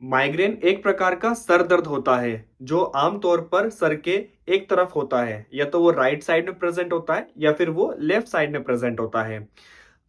Migraine एक प्रकार का सर दर्द होता है जो आमतौर पर सर के एक तरफ होता है। या तो वो राइट साइड में प्रेजेंट होता है या फिर वो लेफ्ट साइड में प्रेजेंट होता है।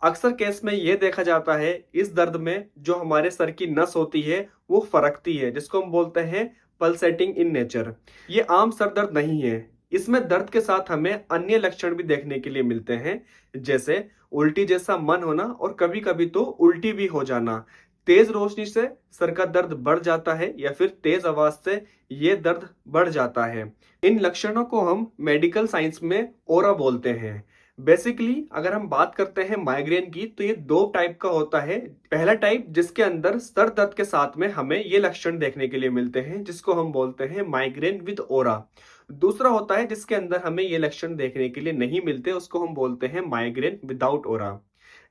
अक्सर केस में ये देखा जाता है इस दर्द में जो हमारे सर की नस होती है वो फरकती है, जिसको हम बोलते हैं पल्सेटिंग इन नेचर। ये आम सर दर्द नहीं है। इसमें दर्द के साथ हमें अन्य लक्षण भी देखने के लिए मिलते हैं, जैसे उल्टी जैसा मन होना और कभी कभी तो उल्टी भी हो जाना। तेज रोशनी से सर का दर्द बढ़ जाता है या फिर तेज आवाज से ये दर्द बढ़ जाता है। इन लक्षणों को हम मेडिकल साइंस में ओरा बोलते हैं। बेसिकली अगर हम बात करते हैं माइग्रेन की, तो ये दो टाइप का होता है। पहला टाइप जिसके अंदर सर दर्द के साथ में हमें ये लक्षण देखने के लिए मिलते हैं, जिसको हम बोलते हैं माइग्रेन विद ओरा। दूसरा होता है जिसके अंदर हमें ये लक्षण देखने के लिए नहीं मिलते, उसको हम बोलते हैं माइग्रेन विदाउट ओरा।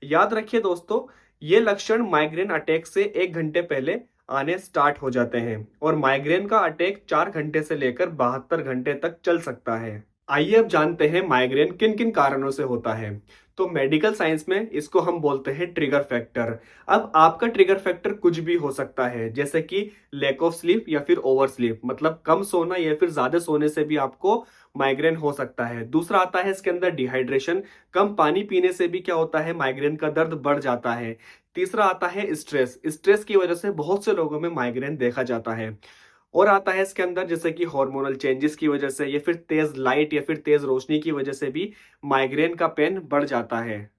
याद रखिए दोस्तों, ये लक्षण माइग्रेन अटैक से 1 घंटे पहले आने स्टार्ट हो जाते हैं और माइग्रेन का अटैक 4 घंटे से लेकर 72 घंटे तक चल सकता है। आइए अब जानते हैं माइग्रेन किन किन कारणों से होता है। तो मेडिकल साइंस में इसको हम बोलते हैं ट्रिगर फैक्टर। अब आपका ट्रिगर फैक्टर कुछ भी हो सकता है, जैसे कि लैक ऑफ स्लीप या फिर ओवर स्लीप, मतलब कम सोना या फिर ज्यादा सोने से भी आपको माइग्रेन हो सकता है। दूसरा आता है इसके अंदर डिहाइड्रेशन, कम पानी पीने से भी क्या होता है, माइग्रेन का दर्द बढ़ जाता है। तीसरा आता है स्ट्रेस, स्ट्रेस की वजह से बहुत से लोगों में माइग्रेन देखा जाता है। और आता है इसके अंदर जैसे कि हार्मोनल चेंजेस की वजह से या फिर तेज लाइट या फिर तेज रोशनी की वजह से भी माइग्रेन का पेन बढ़ जाता है।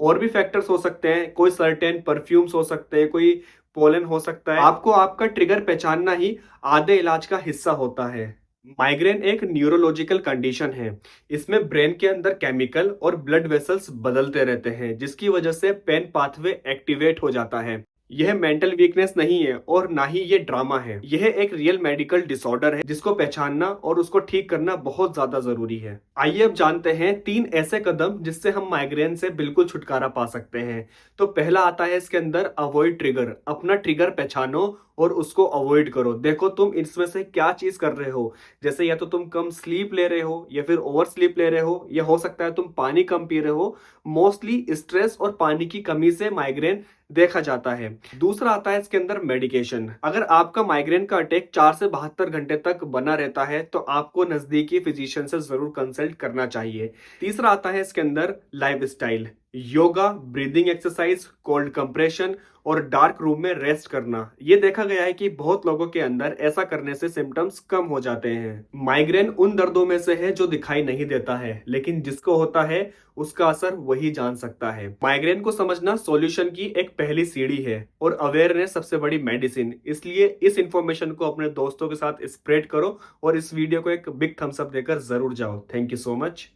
और भी फैक्टर्स हो सकते हैं, कोई सर्टेन परफ्यूम्स हो सकते हैं, कोई पोलन हो सकता है। आपको आपका ट्रिगर पहचानना ही आधे इलाज का हिस्सा होता है। माइग्रेन एक न्यूरोलॉजिकल कंडीशन है। इसमें ब्रेन के अंदर केमिकल और ब्लड वेसल्स बदलते रहते हैं, जिसकी वजह से पेन पाथवे एक्टिवेट हो जाता है। यह मेंटल वीकनेस नहीं है और ना ही ये ड्रामा है। यह एक रियल मेडिकल डिसऑर्डर है जिसको पहचानना और उसको ठीक करना बहुत ज्यादा जरूरी है। आइए अब जानते हैं 3 ऐसे कदम जिससे हम माइग्रेन से बिल्कुल छुटकारा पा सकते हैं। तो पहला आता है इसके अंदर अवॉइड ट्रिगर। अपना ट्रिगर पहचानो और उसको अवॉइड करो। देखो तुम इसमें से क्या चीज कर रहे हो। जैसे या तो तुम कम स्लीप ले रहे हो या फिर ओवर स्लीप ले रहे हो, या हो सकता है तुम पानी कम पी रहे हो। मोस्टली स्ट्रेस और पानी की कमी से माइग्रेन देखा जाता है। दूसरा आता है इसके अंदर मेडिकेशन। अगर आपका माइग्रेन का अटैक 4 से 72 घंटे तक बना रहता है तो आपको नजदीकी फिजिशियन से जरूर कंसल्ट करना चाहिए। तीसरा आता है इसके अंदर lifestyle. Yoga, breathing exercise, cold compression और डार्क रूम में रेस्ट करना। ये देखा गया है कि बहुत लोगों के अंदर ऐसा करने से सिम्टम्स कम हो जाते हैं। माइग्रेन उन दर्दों में से है जो दिखाई नहीं देता है, लेकिन जिसको होता है उसका असर वही जान सकता है। माइग्रेन को समझना सॉल्यूशन की एक पहली सीढ़ी है और अवेयरनेस सबसे बड़ी मेडिसिन। इसलिए इस इंफॉर्मेशन को अपने दोस्तों के साथ स्प्रेड करो और इस वीडियो को एक बिग थम्स अप देकर जरूर जाओ। Thank you so much.